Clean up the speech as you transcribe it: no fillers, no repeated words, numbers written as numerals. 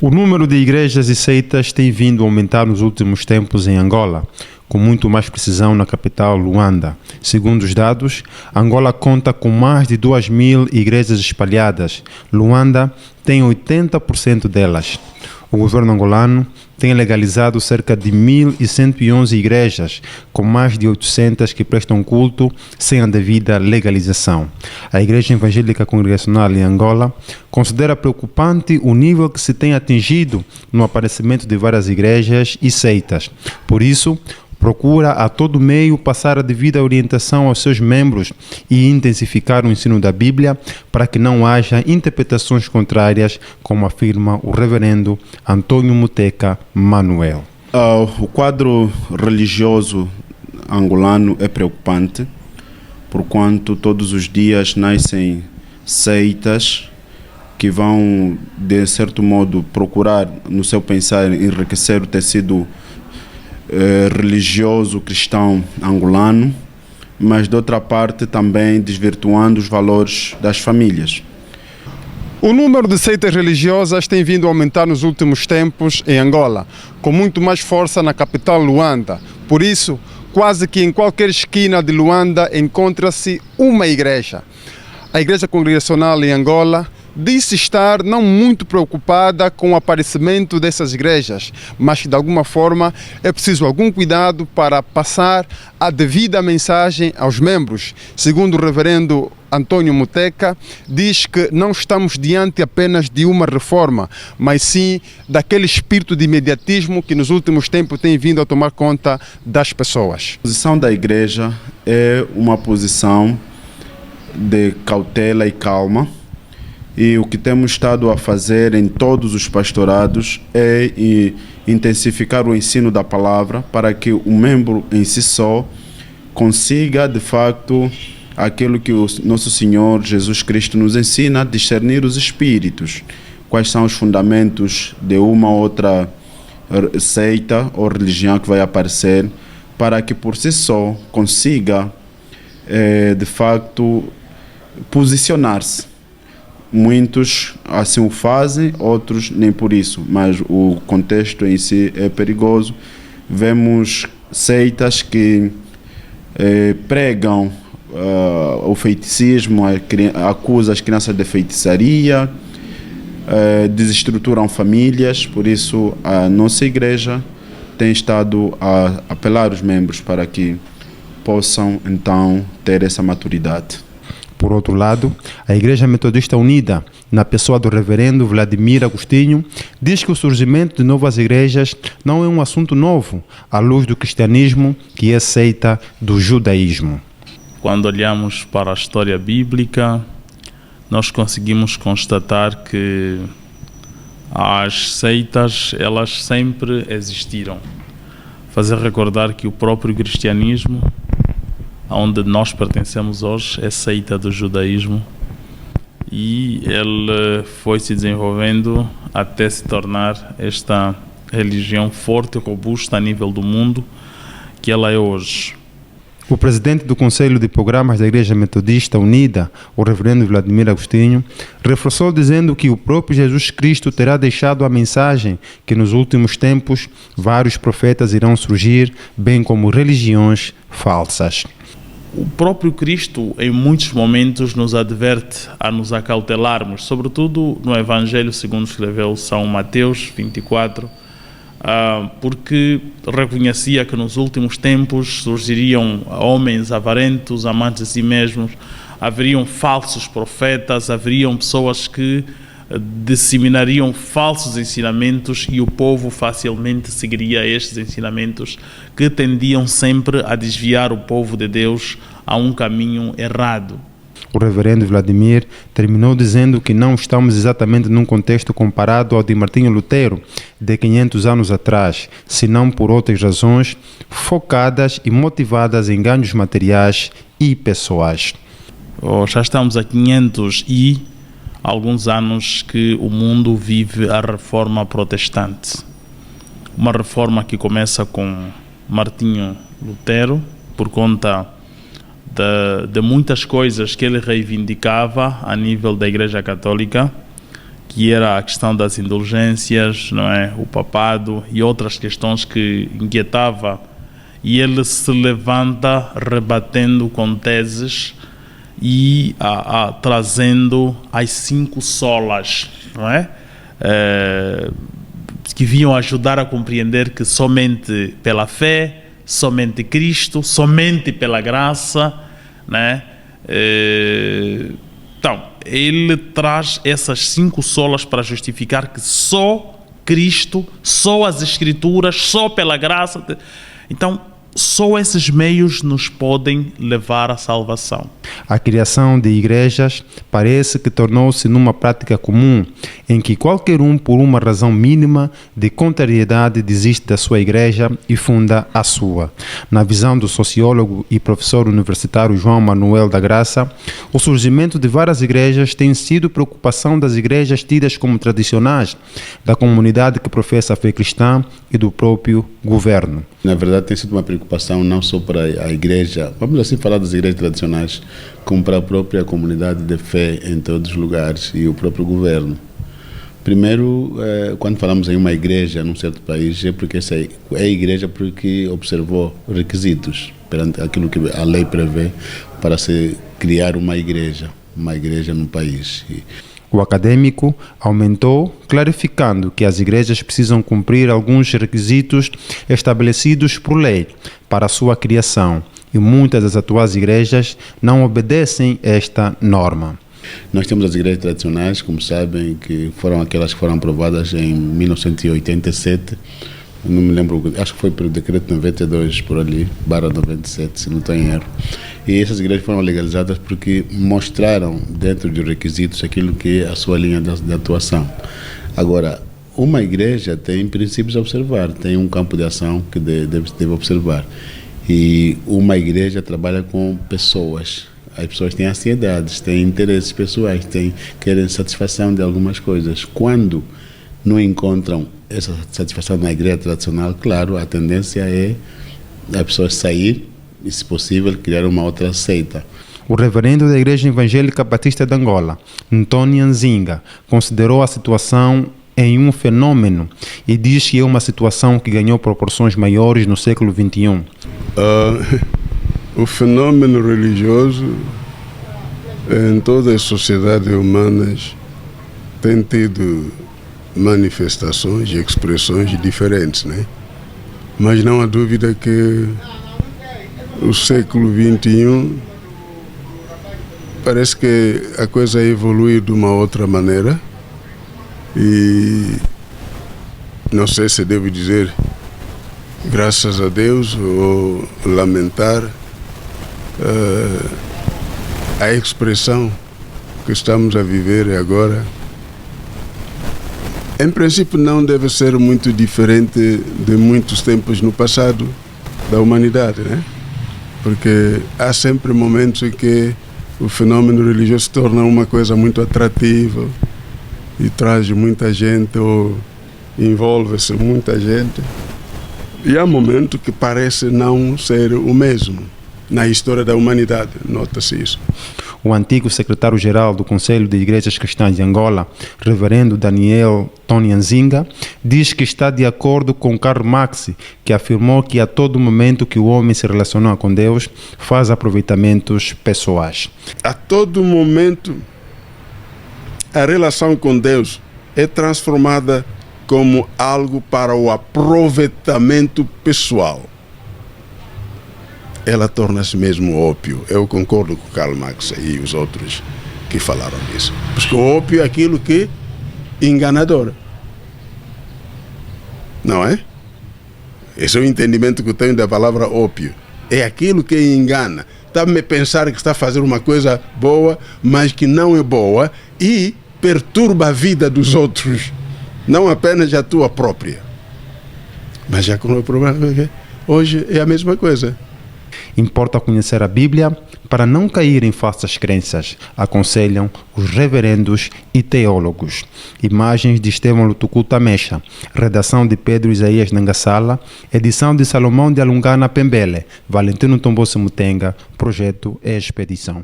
O número de igrejas e seitas tem vindo a aumentar nos últimos tempos em Angola, com muito mais precisão na capital Luanda. Segundo os dados, Angola conta com mais de 2.000 igrejas espalhadas. Luanda tem 80% delas. O governo angolano tem legalizado cerca de 1.111 igrejas, com mais de 800 que prestam culto sem a devida legalização. A Igreja Evangélica Congregacional em Angola considera preocupante o nível que se tem atingido no aparecimento de várias igrejas e seitas. Por isso, procura a todo meio passar a devida orientação aos seus membros e intensificar o ensino da Bíblia para que não haja interpretações contrárias, como afirma o reverendo Antônio Muteca Manuel. O quadro religioso angolano é preocupante, porquanto todos os dias nascem seitas que vão, de certo modo, procurar, no seu pensar, enriquecer o tecido religioso cristão angolano, mas de outra parte também desvirtuando os valores das famílias. O número de seitas religiosas tem vindo a aumentar nos últimos tempos em Angola, com muito mais força na capital Luanda. Por isso, quase que em qualquer esquina de Luanda encontra-se uma igreja. A Igreja Congregacional em Angola disse estar não muito preocupada com o aparecimento dessas igrejas, mas que de alguma forma é preciso algum cuidado para passar a devida mensagem aos membros. Segundo o reverendo Antônio Muteca, diz que não estamos diante apenas de uma reforma, mas sim daquele espírito de imediatismo que nos últimos tempos tem vindo a tomar conta das pessoas. A posição da igreja é uma posição de cautela e calma. E o que temos estado a fazer em todos os pastorados é intensificar o ensino da palavra para que o membro em si só consiga, de facto, aquilo que o nosso Senhor Jesus Cristo nos ensina, discernir os espíritos. Quais são os fundamentos de uma ou outra seita ou religião que vai aparecer, para que por si só consiga, de facto, posicionar-se. Muitos assim o fazem, outros nem por isso, mas o contexto em si é perigoso. Vemos seitas que pregam o feiticismo, acusam as crianças de feitiçaria, desestruturam famílias. Por isso a nossa igreja tem estado a apelar os membros para que possam então ter essa maturidade. Por outro lado, a Igreja Metodista Unida, na pessoa do reverendo Vladimir Agostinho, diz que o surgimento de novas igrejas não é um assunto novo, à luz do cristianismo, que é seita do judaísmo. Quando olhamos para a história bíblica, nós conseguimos constatar que as seitas, elas sempre existiram. Fazer recordar que o próprio cristianismo, onde nós pertencemos hoje, é seita do judaísmo, e ele foi se desenvolvendo até se tornar esta religião forte e robusta a nível do mundo que ela é hoje. O presidente do Conselho de Programas da Igreja Metodista Unida, o reverendo Vladimir Agostinho, reforçou dizendo que o próprio Jesus Cristo terá deixado a mensagem que nos últimos tempos vários profetas irão surgir, bem como religiões falsas. O próprio Cristo, em muitos momentos, nos adverte a nos acautelarmos, sobretudo no Evangelho segundo escreveu São Mateus 24, porque reconhecia que nos últimos tempos surgiriam homens avarentos, amantes de si mesmos, haveriam falsos profetas, haveriam pessoas que disseminariam falsos ensinamentos e o povo facilmente seguiria estes ensinamentos que tendiam sempre a desviar o povo de Deus a um caminho errado. O reverendo Vladimir terminou dizendo que não estamos exatamente num contexto comparado ao de Martinho Lutero, de 500 anos atrás, senão por outras razões focadas e motivadas em ganhos materiais e pessoais. Já estamos a 500 e alguns anos que o mundo vive a reforma protestante. Uma reforma que começa com Martinho Lutero, por conta de muitas coisas que ele reivindicava a nível da Igreja Católica, que era a questão das indulgências, não é? O papado e outras questões que inquietava. E ele se levanta rebatendo com teses e trazendo as 5 solas, não é? Que vinham ajudar a compreender que somente pela fé, somente Cristo, somente pela graça, né? Então, ele traz essas 5 solas para justificar que só Cristo, só as Escrituras, só pela graça. Então, só esses meios nos podem levar à salvação. A criação de igrejas parece que tornou-se numa prática comum, em que qualquer um, por uma razão mínima de contrariedade, desiste da sua igreja e funda a sua. Na visão do sociólogo e professor universitário João Manuel da Graça, o surgimento de várias igrejas tem sido preocupação das igrejas tidas como tradicionais, da comunidade que professa a fé cristã e do próprio governo. Na verdade, tem sido uma preocupação não só para a igreja, vamos assim falar das igrejas tradicionais, como para a própria comunidade de fé em todos os lugares e o próprio governo. Primeiro, quando falamos em uma igreja num certo país, é porque essa é a igreja porque observou requisitos perante aquilo que a lei prevê para se criar uma igreja no país. O acadêmico aumentou, clarificando que as igrejas precisam cumprir alguns requisitos estabelecidos por lei para a sua criação, e muitas das atuais igrejas não obedecem esta norma. Nós temos as igrejas tradicionais, como sabem, que foram aquelas que foram aprovadas em 1987, não me lembro, acho que foi pelo decreto 92 por ali, /97, se não estou em erro. E essas igrejas foram legalizadas porque mostraram dentro dos requisitos aquilo que é a sua linha de atuação. Agora, uma igreja tem princípios a observar, tem um campo de ação que deve observar. E uma igreja trabalha com pessoas. As pessoas têm ansiedades, têm interesses pessoais, querem satisfação de algumas coisas. Quando não encontram essa satisfação na igreja tradicional, claro, a tendência é as pessoas sair e, se possível, criar uma outra seita. O reverendo da Igreja Evangélica Batista de Angola, Antônio Nzinga, considerou a situação em um fenômeno e diz que é uma situação que ganhou proporções maiores no século XXI. O fenômeno religioso em todas as sociedades humanas tem tido manifestações e expressões diferentes, né? Mas não há dúvida que o século XXI parece que a coisa evolui de uma outra maneira e não sei se devo dizer graças a Deus ou lamentar a expressão que estamos a viver agora. Em princípio não deve ser muito diferente de muitos tempos no passado da humanidade, né? Porque há sempre momentos em que o fenômeno religioso se torna uma coisa muito atrativa e traz muita gente ou envolve-se muita gente. E há momentos que parece não ser o mesmo. Na história da humanidade, nota-se isso. O antigo secretário-geral do Conselho de Igrejas Cristãs de Angola, reverendo Daniel Tony Nzinga, diz que está de acordo com Karl Marx, que afirmou que a todo momento que o homem se relaciona com Deus, faz aproveitamentos pessoais. A todo momento, a relação com Deus é transformada como algo para o aproveitamento pessoal. Ela torna-se mesmo ópio. Eu concordo com Karl Marx e os outros que falaram disso. Porque o ópio é aquilo que é enganador. Não é? Esse é o entendimento que eu tenho da palavra ópio. É aquilo que engana. Está-me a pensar que está a fazer uma coisa boa, mas que não é boa e perturba a vida dos outros. Não apenas a tua própria. Mas já com o problema hoje é a mesma coisa. Importa conhecer a Bíblia para não cair em falsas crenças, aconselham os reverendos e teólogos. Imagens de Estevão Lutucu Tamecha, redação de Pedro Isaías Nangassala, edição de Salomão de Alungana Pembele, Valentino Tomboso Mutenga, projeto Expedição.